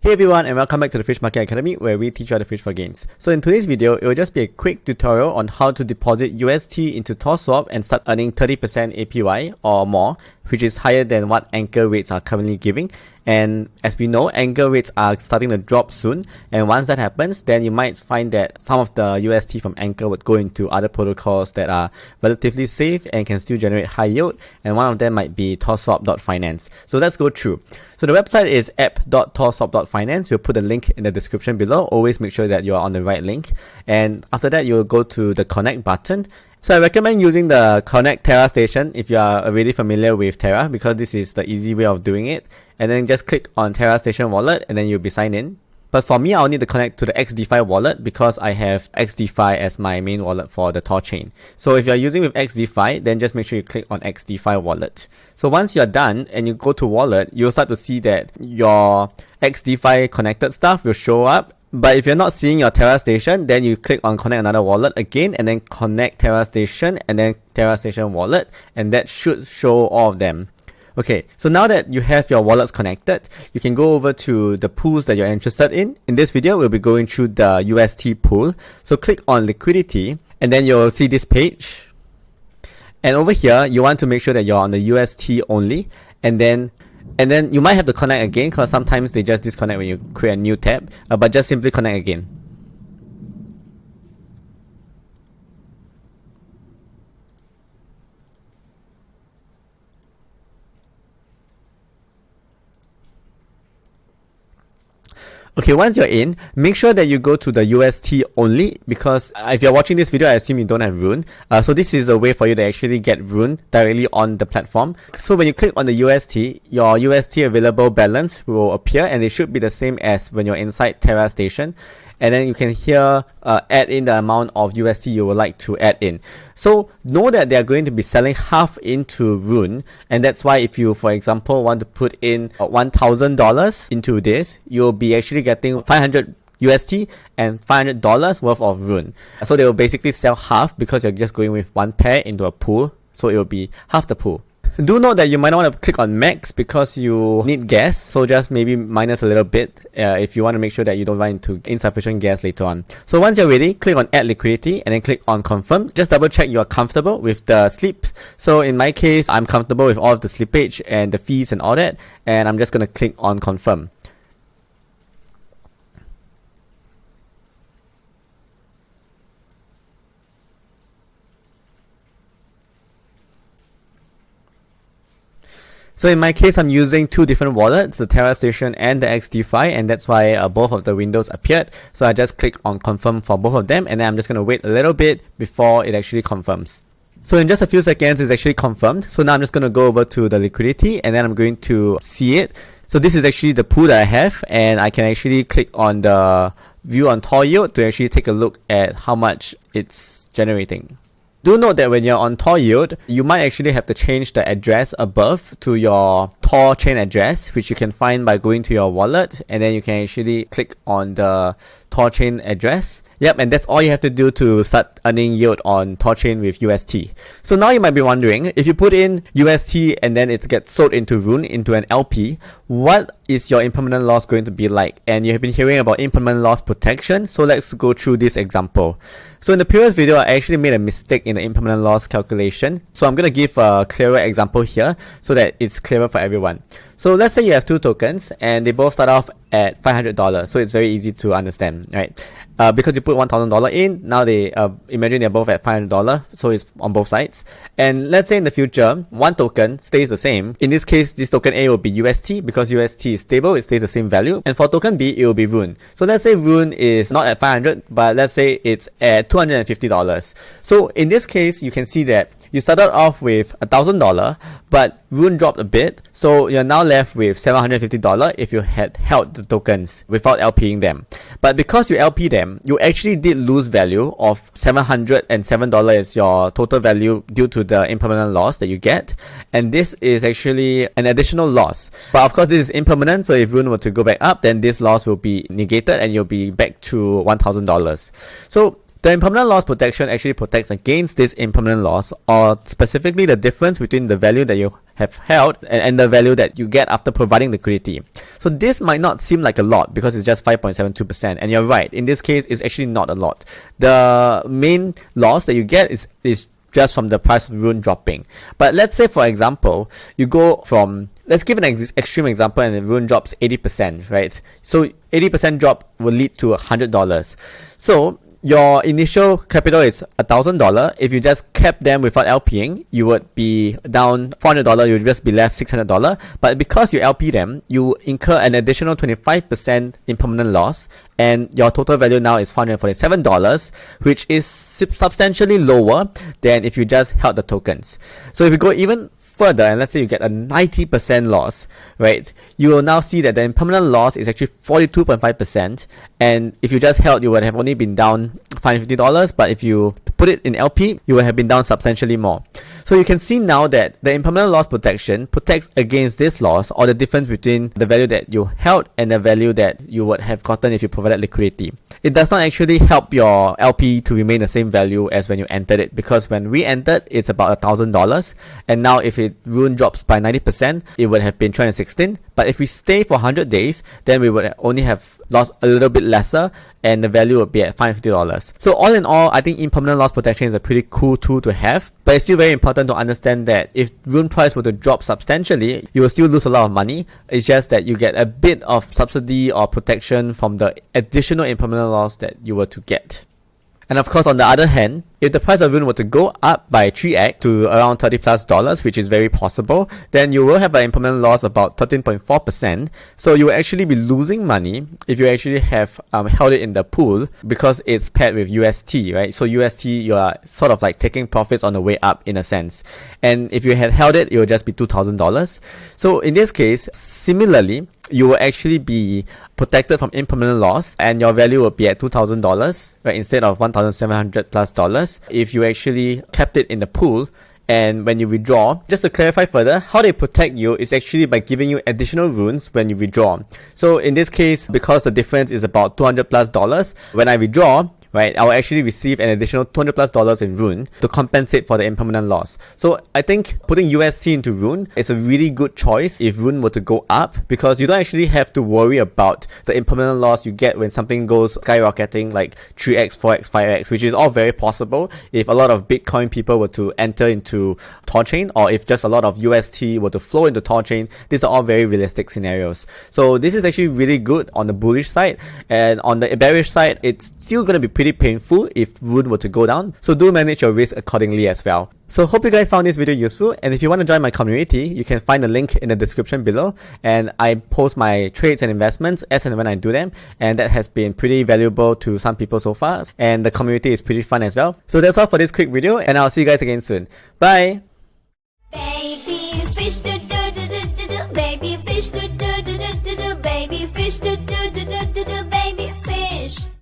Hey everyone, and welcome back to the Fish Market Academy, where we teach you how to fish for gains. So in today's video, it will just be a quick tutorial on how to deposit UST into THORSwap and start earning 30% APY or more, which is higher than what anchor rates are currently giving. And as we know, anchor rates are starting to drop soon, and once that happens, then you might find that some of the UST from anchor would go into other protocols that are relatively safe and can still generate high yield, and one of them might be THORSwap.finance. So let's go through. So the website is app.thorswap.finance. We'll put a link in the description below. Always make sure that you're on the right link, and after that you'll go to the connect button. So I recommend using the Connect Terra station if you are already familiar with Terra, because this is the easy way of doing it. And then just click on Terra Station Wallet and then you'll be signed in. But for me, I'll need to connect to the XDeFi wallet because I have XDeFi as my main wallet for the THORChain. So if you're using with XDeFi, then just make sure you click on XDeFi wallet. So once you're done and you go to wallet, you'll start to see that your XDeFi connected stuff will show up. But if you're not seeing your Terra station, then you click on connect another wallet again and then connect Terra station and then Terra station wallet, and that should show all of them. Okay, so now that you have your wallets connected, you can go over to the pools that you're interested in. In this video, we'll be going through the UST pool. So click on liquidity and then you'll see this page. And over here, you want to make sure that you're on the UST only, and then you might have to connect again because sometimes they just disconnect when you create a new tab, but just simply connect again. Okay, once you're in, make sure that you go to the UST only, because if you're watching this video, I assume you don't have RUNE. So this is a way for you to actually get RUNE directly on the platform. So when you click on the UST, your UST available balance will appear, and it should be the same as when you're inside Terra Station. And then you can here add in the amount of UST you would like to add in. So know that they are going to be selling half into RUNE, and that's why if you, for example, want to put in $1,000 into this, you'll be actually getting 500 UST and $500 worth of RUNE. So they will basically sell half because you're just going with one pair into a pool, so it will be half the pool. Do note that you might not want to click on max because you need gas, so just maybe minus a little bit if you want to make sure that you don't run into insufficient gas later on. So once you're ready, click on add liquidity and then click on confirm. Just double check you are comfortable with the slips. So in my case, I'm comfortable with all of the slippage and the fees and all that, and I'm just going to click on confirm. So in my case, I'm using two different wallets, the Terra Station and the XDeFi, and that's why both of the windows appeared. So I just click on confirm for both of them, and then I'm just going to wait a little bit before it actually confirms. So in just a few seconds, it's actually confirmed. So now I'm just going to go over to the liquidity, and then I'm going to see it. So this is actually the pool that I have, and I can actually click on the view on Thor yield to actually take a look at how much it's generating. Do note that when you're on Thor yield, you might actually have to change the address above to your THORChain address, which you can find by going to your wallet, and then you can actually click on the THORChain address. Yep, and that's all you have to do to start earning yield on THORChain with UST. So now you might be wondering, if you put in UST and then it gets sold into RUNE, into an LP, what is your impermanent loss going to be like? And you have been hearing about impermanent loss protection, so let's go through this example. So in the previous video, I actually made a mistake in the impermanent loss calculation. So I'm going to give a clearer example here so that it's clearer for everyone. So let's say you have two tokens and they both start off at $500. So it's very easy to understand, right? Because you put $1,000 in, now they imagine they're both at $500, so it's on both sides. And let's say in the future, one token stays the same. In this case, this token A will be UST because UST is stable, it stays the same value. And for token B, it will be RUNE. So let's say RUNE is not at 500, but let's say it's at $250. So in this case, you can see that you started off with $1,000, but RUNE dropped a bit, so you're now left with $750 if you had held the tokens without LPing them. But because you LP them, you actually did lose value of $707 is your total value due to the impermanent loss that you get, and this is actually an additional loss. But of course, this is impermanent, so if RUNE were to go back up, then this loss will be negated and you'll be back to $1,000. So The impermanent loss protection actually protects against this impermanent loss, or specifically the difference between the value that you have held and the value that you get after providing liquidity. So this might not seem like a lot because it's just 5.72%, and you're right, in this case it's actually not a lot. The main loss that you get is just from the price of RUNE dropping. But let's say, for example, you go from, let's give an extreme example, and the RUNE drops 80%, right? So 80% drop will lead to $100. So your initial capital is $1,000. If you just kept them without LPing, you would be down $400. You would just be left $600. But because you LP them, you incur an additional 25% impermanent loss, and your total value now is $447, which is substantially lower than if you just held the tokens. So if you go even further, and let's say you get a 90% loss, right, you will now see that the impermanent loss is actually 42.5%, and if you just held, you would have only been down $550, but if you put it in LP, you would have been down substantially more. So you can see now that the impermanent loss protection protects against this loss, or the difference between the value that you held and the value that you would have gotten if you provided liquidity. It does not actually help your LP to remain the same value as when you entered it, because when we entered, it's about $1,000, and now if RUNE drops by 90%, it would have been 316. But if we stay for 100 days, then we would only have lost a little bit lesser, and the value would be at $550. So all in all, I think impermanent loss protection is a pretty cool tool to have, but it's still very important to understand that if RUNE price were to drop substantially, you will still lose a lot of money. It's just that you get a bit of subsidy or protection from the additional impermanent loss that you were to get. And of course, on the other hand, if the price of RUNE were to go up by 3x to around $30+, which is very possible, then you will have an impermanent loss about 13.4%. So you will actually be losing money if you actually have held it in the pool, because it's paired with UST, right? So UST, you are sort of like taking profits on the way up in a sense. And if you had held it, it would just be $2,000. So in this case, similarly, you will actually be protected from impermanent loss, and your value will be at $2,000, right, instead of $1,700+. If you actually kept it in the pool, and when you withdraw, just to clarify further, how they protect you is actually by giving you additional runes when you withdraw. So in this case, because the difference is about $200+, when I withdraw, right, I will actually receive an additional $200+ in RUNE to compensate for the impermanent loss. So I think putting UST into RUNE is a really good choice if RUNE were to go up, because you don't actually have to worry about the impermanent loss you get when something goes skyrocketing like 3x, 4x, 5x, which is all very possible if a lot of Bitcoin people were to enter into THORChain, or if just a lot of UST were to flow into THORChain. These are all very realistic scenarios. So this is actually really good on the bullish side, and on the bearish side, it's still going to be pretty painful if RUNE were to go down, so do manage your risk accordingly as well. So hope you guys found this video useful, and if you want to join my community, you can find the link in the description below, and I post my trades and investments as and when I do them, and that has been pretty valuable to some people so far, and the community is pretty fun as well. So that's all for this quick video, and I'll see you guys again soon. Bye! Baby fish, do do do do do do, baby fish, do